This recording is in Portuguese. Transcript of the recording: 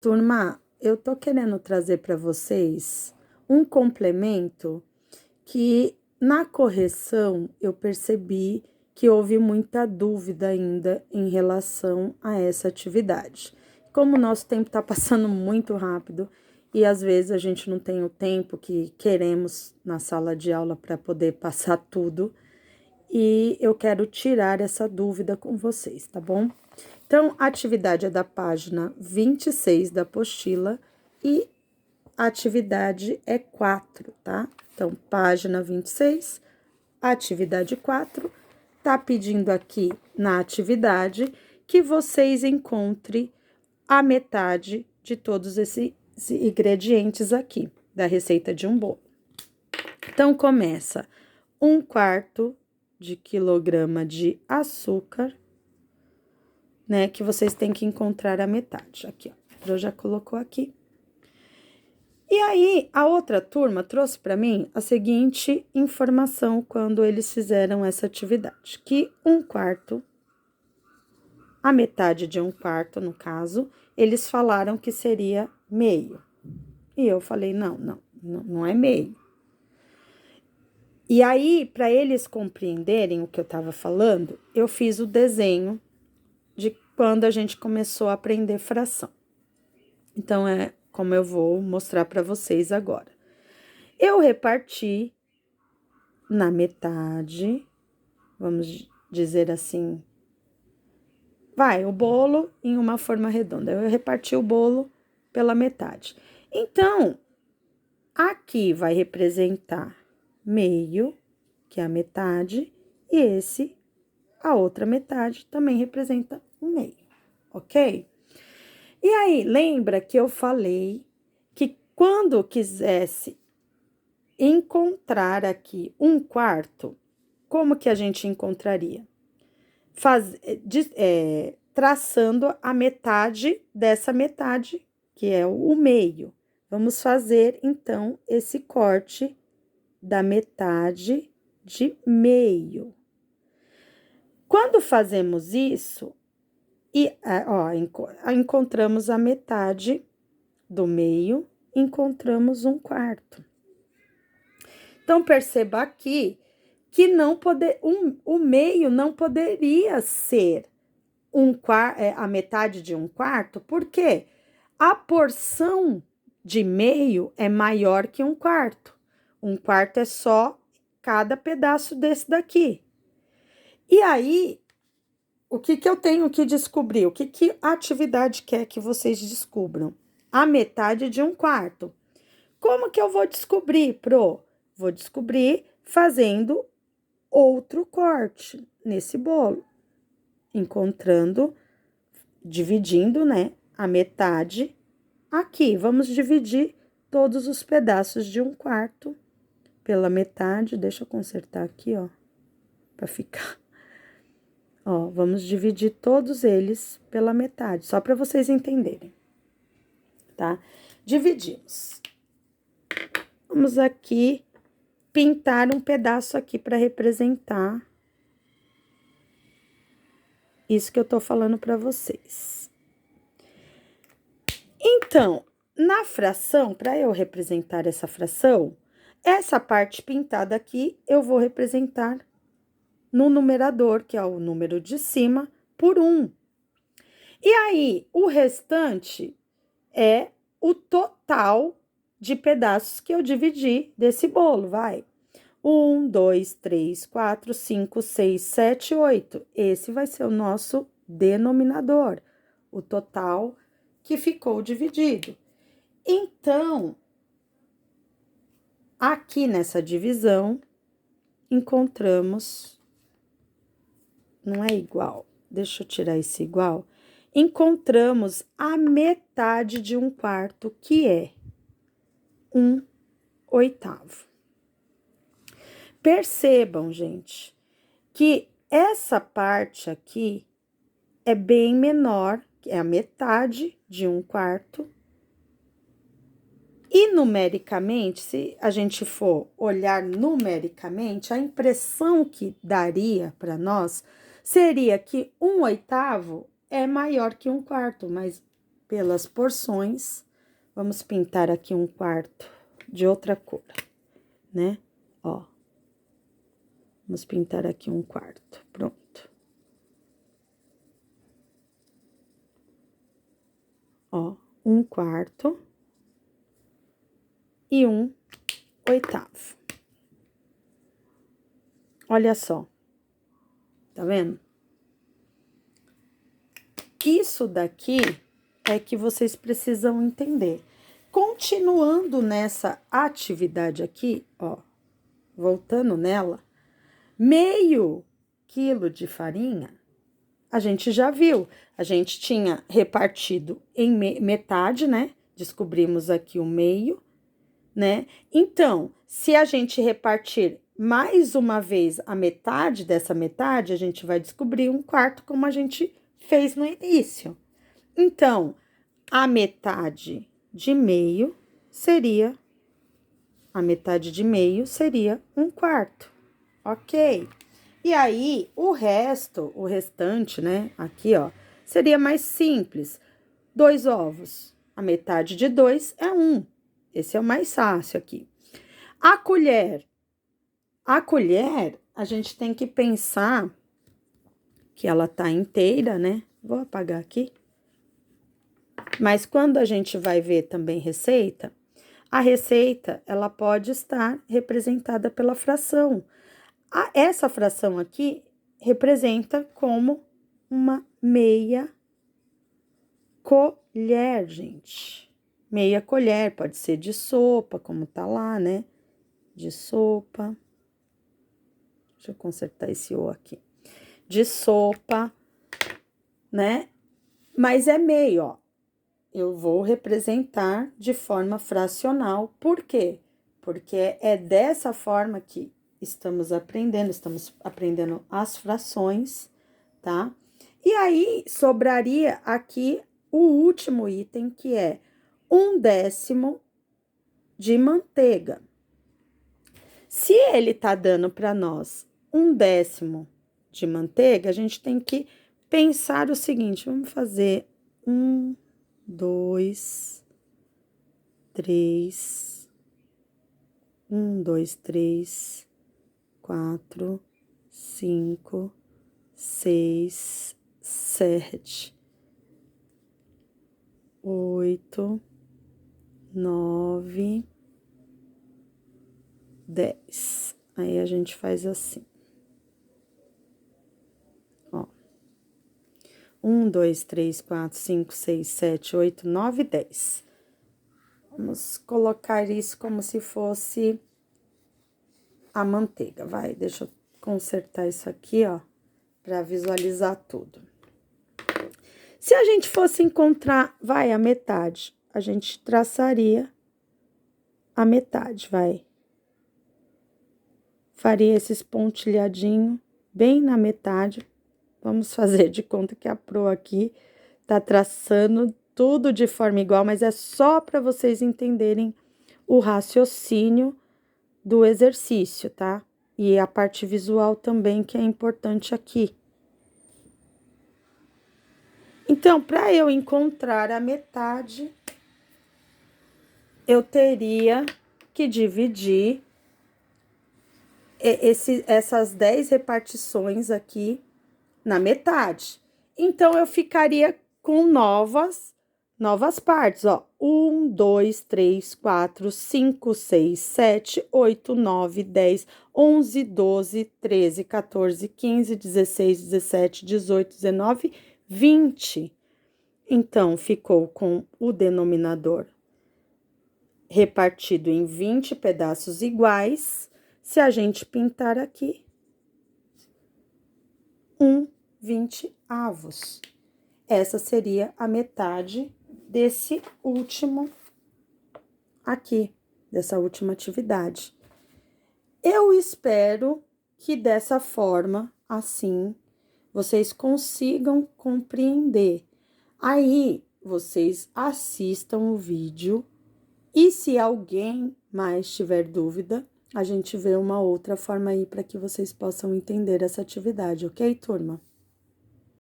Turma, eu tô querendo trazer para vocês um complemento que na correção eu percebi que houve muita dúvida ainda em relação a essa atividade. Como o nosso tempo está passando muito rápido e às vezes a gente não tem o tempo que queremos na sala de aula para poder passar tudo, e eu quero tirar essa dúvida com vocês, tá bom? Então, a atividade é da página 26 da apostila e a atividade é 4, tá? Então, página 26, atividade 4, tá pedindo aqui na atividade que vocês encontrem a metade de todos esses ingredientes aqui da receita de um bolo. Então, começa 1/4 de quilograma de açúcar, né, que vocês têm que encontrar a metade. Aqui, ó, eu já colocou aqui. E aí, a outra turma trouxe para mim a seguinte informação quando eles fizeram essa atividade, que 1/4, a metade de 1/4, no caso, eles falaram que seria meio. E eu falei, não é meio. E aí, para eles compreenderem o que eu estava falando, eu fiz o desenho de quando a gente começou a aprender fração. Então, é como eu vou mostrar para vocês agora. Eu reparti na metade, vamos dizer assim, o bolo em uma forma redonda. Eu reparti o bolo pela metade. Então, aqui vai representar meio, que é a metade, e a outra metade, também representa um meio, ok? E aí, lembra que eu falei que quando quisesse encontrar aqui 1/4, como que a gente encontraria? Traçando a metade dessa metade, que é o meio. Vamos fazer, então, esse corte da metade de meio. Quando fazemos isso, encontramos a metade do meio, encontramos 1/4. Então, perceba aqui que o meio não poderia ser a metade de 1/4, porque a porção de meio é maior que 1/4. 1/4 é só cada pedaço desse daqui. E aí, o que eu tenho que descobrir? O que a atividade quer que vocês descubram? A metade de 1/4. Como que eu vou descobrir, Pro? Vou descobrir fazendo outro corte nesse bolo. Dividindo, né, a metade aqui. Vamos dividir todos os pedaços de 1/4 pela metade. Deixa eu consertar aqui, ó, para ficar. Ó, vamos dividir todos eles pela metade, só para vocês entenderem, tá? Dividimos. Vamos aqui pintar um pedaço aqui para representar isso que eu tô falando para vocês. Então, na fração, para eu representar essa fração, essa parte pintada aqui eu vou representar no numerador, que é o número de cima, por 1. E aí, o restante é o total de pedaços que eu dividi desse bolo, vai. 1, 2, 3, 4, 5, 6, 7, 8. Esse vai ser o nosso denominador, o total que ficou dividido. Então, aqui nessa divisão, encontramos, não é igual, deixa eu tirar esse igual, encontramos a metade de 1/4, que é 1/8. Percebam, gente, que essa parte aqui é bem menor, que é a metade de 1/4. E numericamente, se a gente for olhar numericamente, a impressão que daria para nós seria que 1/8 é maior que 1/4, mas pelas porções. Vamos pintar aqui um quarto de outra cor, né? Ó. Vamos pintar aqui um quarto, pronto. Ó, um quarto e um oitavo. Olha só, tá vendo? Isso daqui é que vocês precisam entender. Continuando nessa atividade aqui, ó, voltando nela, meio quilo de farinha, a gente já viu. A gente tinha repartido em metade, né? Descobrimos aqui o meio, né? Então, se a gente repartir mais uma vez a metade dessa metade, a gente vai descobrir um quarto, como a gente fez no início. Então, a metade de meio seria um quarto, ok? E aí, o restante, né, aqui, ó, seria mais simples. 2 ovos, a metade de 2 é 1. Esse é o mais fácil aqui. A colher, a gente tem que pensar que ela tá inteira, né? Vou apagar aqui. Mas quando a gente vai ver também receita, a receita, ela pode estar representada pela fração. Essa fração aqui representa como uma meia colher, gente. Meia colher, pode ser de sopa, como tá lá, né? De sopa. Deixa eu consertar esse O aqui. De sopa, né? Mas é meio, ó. Eu vou representar de forma fracional. Por quê? Porque é dessa forma que estamos aprendendo as frações, tá? E aí, sobraria aqui o último item, que é 1/10 de manteiga. Se ele tá dando para nós 1/10 de manteiga, a gente tem que pensar o seguinte, vamos fazer 1, 2, 3, 1, 2, 3, 4, 5, 6, 7, 8, 9, 10. Aí a gente faz assim. Ó. 1, 2, 3, 4, 5, 6, 7, 8, 9, 10. Vamos colocar isso como se fosse a manteiga. Vai, deixa eu consertar isso aqui, ó, para visualizar tudo. Se a gente fosse encontrar, vai, a metade, a gente traçaria a metade, vai. Faria esses pontilhadinhos bem na metade. Vamos fazer de conta que a Pro aqui tá traçando tudo de forma igual, mas é só para vocês entenderem o raciocínio do exercício, tá? E a parte visual também, que é importante aqui. Então, para eu encontrar a metade, eu teria que dividir essas 10 repartições aqui na metade. Então, eu ficaria com novas partes, ó. 1, 2, 3, 4, 5, 6, 7, 8, 9, 10, 11, 12, 13, 14, 15, 16, 17, 18, 19, 20. Então, ficou com o denominador repartido em 20 pedaços iguais. Se a gente pintar aqui, 1/20. Essa seria a metade desse último aqui, dessa última atividade. Eu espero que dessa forma, assim, vocês consigam compreender. Aí, vocês assistam o vídeo e se alguém mais tiver dúvida, a gente vê uma outra forma aí para que vocês possam entender essa atividade, ok, turma?